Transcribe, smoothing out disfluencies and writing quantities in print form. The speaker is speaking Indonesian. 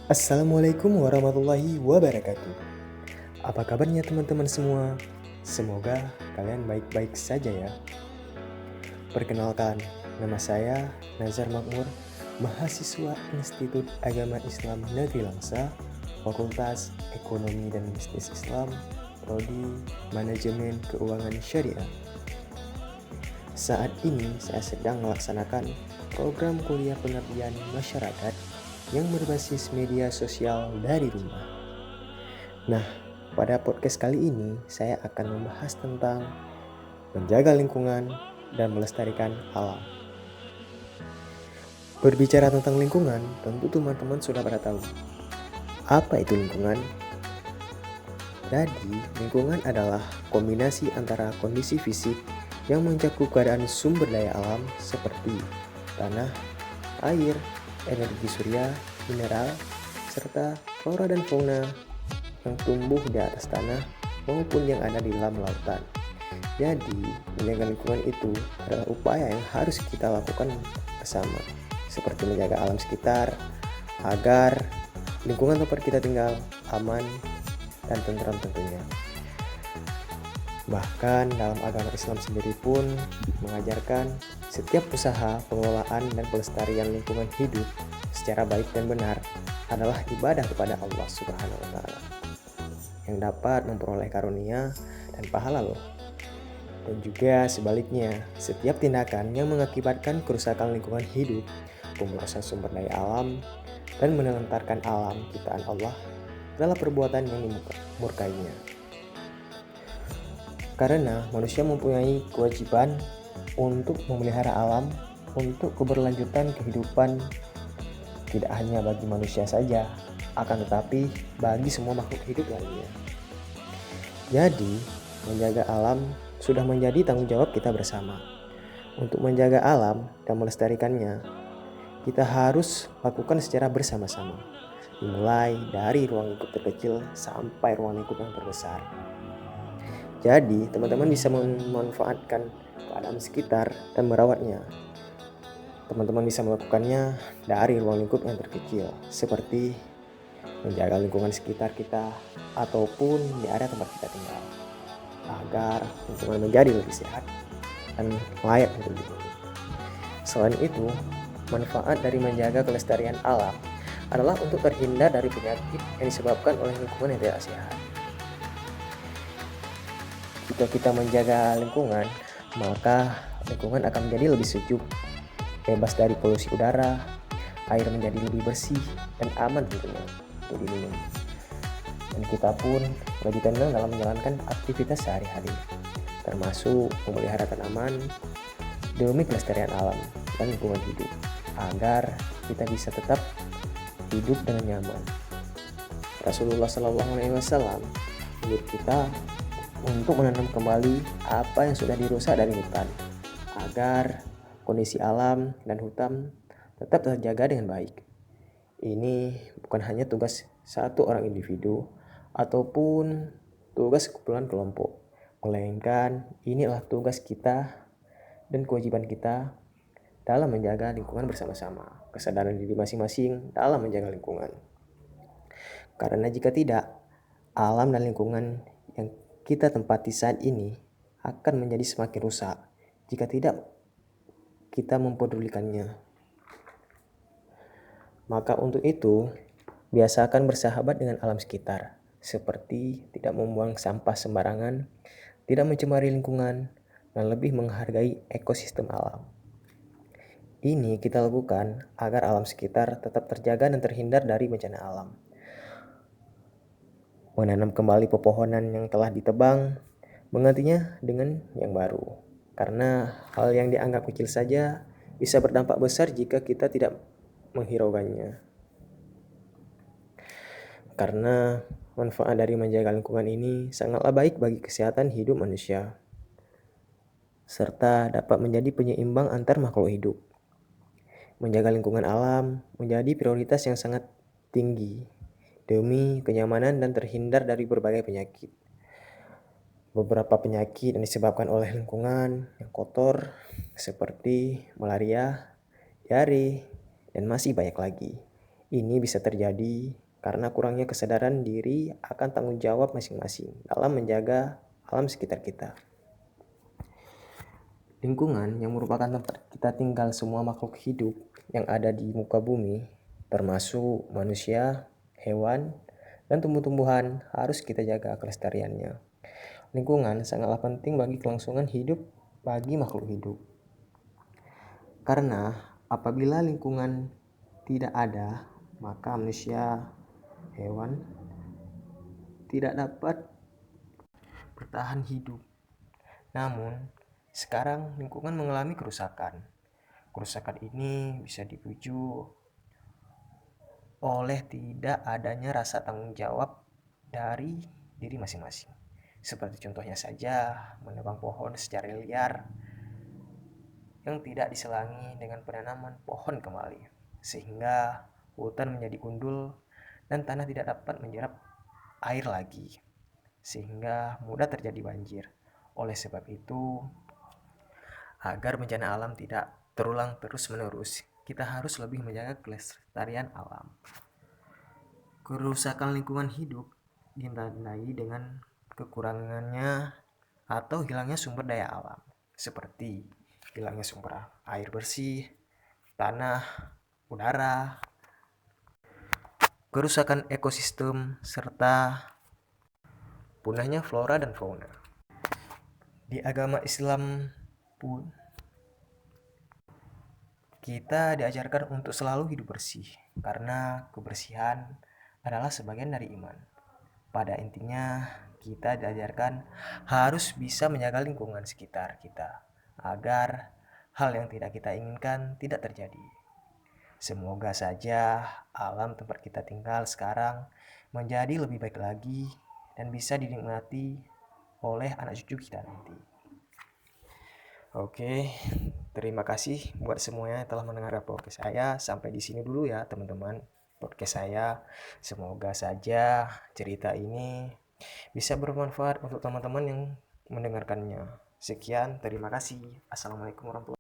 Assalamualaikum warahmatullahi wabarakatuh. Apa kabarnya teman-teman semua? Semoga kalian baik-baik saja ya. Perkenalkan, nama saya Nazar Makmur, mahasiswa Institut Agama Islam Negeri Langsa, Fakultas Ekonomi dan Bisnis Islam, Prodi Manajemen Keuangan Syariah. Saat ini saya sedang melaksanakan program kuliah pengabdian masyarakat yang berbasis media sosial dari rumah. Nah, pada podcast kali ini saya akan membahas tentang menjaga lingkungan dan melestarikan alam. Berbicara tentang lingkungan, tentu teman-teman sudah pada tahu. Apa itu lingkungan? Jadi, lingkungan adalah kombinasi antara kondisi fisik yang mencakup keadaan sumber daya alam seperti tanah, air, energi surya, mineral, serta flora dan fauna yang tumbuh di atas tanah maupun yang ada di dalam lautan. Jadi, menjaga lingkungan itu adalah upaya yang harus kita lakukan bersama, seperti menjaga alam sekitar agar lingkungan tempat kita tinggal aman dan tentram tentunya. Bahkan dalam agama Islam sendiri pun mengajarkan setiap usaha pengelolaan dan pelestarian lingkungan hidup secara baik dan benar adalah ibadah kepada Allah Subhanahu wa taala yang dapat memperoleh karunia dan pahala loh. Dan juga sebaliknya, setiap tindakan yang mengakibatkan kerusakan lingkungan hidup, pemerasan sumber daya alam, dan menelantarkan alam ciptaan Allah adalah perbuatan yang dimurkainya. Karena manusia mempunyai kewajiban untuk memelihara alam untuk keberlanjutan kehidupan tidak hanya bagi manusia saja, akan tetapi bagi semua makhluk hidup lainnya. Jadi, menjaga alam sudah menjadi tanggung jawab kita bersama. Untuk menjaga alam dan melestarikannya, kita harus lakukan secara bersama-sama. Dimulai dari ruang lingkup terkecil sampai ruang lingkup yang terbesar. Jadi, teman-teman bisa memanfaatkan keadaan sekitar dan merawatnya. Teman-teman bisa melakukannya dari ruang lingkup yang terkecil, seperti menjaga lingkungan sekitar kita ataupun di area tempat kita tinggal, agar lingkungan menjadi lebih sehat dan layak untuk dihuni. Selain itu, manfaat dari menjaga kelestarian alam adalah untuk terhindar dari penyakit yang disebabkan oleh lingkungan yang tidak sehat. Jika kita menjaga lingkungan, maka lingkungan akan menjadi lebih sejuk, bebas dari polusi udara, air menjadi lebih bersih dan aman tentunya untuk diminum. Dan kita pun lebih tenang dalam menjalankan aktivitas sehari-hari, termasuk memelihara tanaman demi kelestarian alam dan lingkungan hidup, agar kita bisa tetap hidup dengan nyaman. Rasulullah SAW menyuruh kita untuk menanam kembali apa yang sudah dirusak dari hutan, agar kondisi alam dan hutan tetap terjaga dengan baik. Ini bukan hanya tugas satu orang individu ataupun tugas kumpulan kelompok, melainkan inilah tugas kita dan kewajiban kita dalam menjaga lingkungan bersama-sama, kesadaran diri masing-masing dalam menjaga lingkungan. Karena jika tidak, alam dan lingkungan yang kita tempati saat ini akan menjadi semakin rusak jika tidak kita mempedulikannya. Maka untuk itu, biasakan bersahabat dengan alam sekitar, seperti tidak membuang sampah sembarangan, tidak mencemari lingkungan, dan lebih menghargai ekosistem alam. Ini kita lakukan agar alam sekitar tetap terjaga dan terhindar dari bencana alam. Menanam kembali pepohonan yang telah ditebang, menggantinya dengan yang baru. Karena hal yang dianggap kecil saja bisa berdampak besar jika kita tidak menghiraukannya. Karena manfaat dari menjaga lingkungan ini sangatlah baik bagi kesehatan hidup manusia, serta dapat menjadi penyeimbang antar makhluk hidup. Menjaga lingkungan alam menjadi prioritas yang sangat tinggi demi kenyamanan dan terhindar dari berbagai penyakit. Beberapa penyakit yang disebabkan oleh lingkungan yang kotor seperti malaria, diare, dan masih banyak lagi. Ini bisa terjadi karena kurangnya kesadaran diri akan tanggung jawab masing-masing dalam menjaga alam sekitar kita. Lingkungan yang merupakan tempat kita tinggal semua makhluk hidup yang ada di muka bumi, termasuk manusia, hewan, dan tumbuh-tumbuhan, harus kita jaga kelestariannya. Lingkungan sangatlah penting bagi kelangsungan hidup bagi makhluk hidup. Karena apabila lingkungan tidak ada, maka manusia, hewan tidak dapat bertahan hidup. Namun, sekarang lingkungan mengalami kerusakan. Kerusakan ini bisa dipicu oleh tidak adanya rasa tanggung jawab dari diri masing-masing. Seperti contohnya saja, menebang pohon secara liar yang tidak diselangi dengan penanaman pohon kembali, sehingga hutan menjadi gundul dan tanah tidak dapat menyerap air lagi, sehingga mudah terjadi banjir. Oleh sebab itu, agar bencana alam tidak terulang terus-menerus, kita harus lebih menjaga kelestarian alam. Kerusakan lingkungan hidup ditandai dengan kekurangannya atau hilangnya sumber daya alam, seperti hilangnya sumber air bersih, tanah, udara, kerusakan ekosistem, serta punahnya flora dan fauna. Di agama Islam pun kita diajarkan untuk selalu hidup bersih, karena kebersihan adalah sebagian dari iman. Pada intinya, kita diajarkan harus bisa menjaga lingkungan sekitar kita, agar hal yang tidak kita inginkan tidak terjadi. Semoga saja alam tempat kita tinggal sekarang menjadi lebih baik lagi dan bisa dinikmati oleh anak cucu kita nanti. Oke, terima kasih buat semuanya yang telah mendengar podcast saya. Sampai di sini dulu ya teman-teman podcast saya. Semoga saja cerita ini bisa bermanfaat untuk teman-teman yang mendengarkannya. Sekian, terima kasih. Assalamualaikum warahmatullahi wabarakatuh.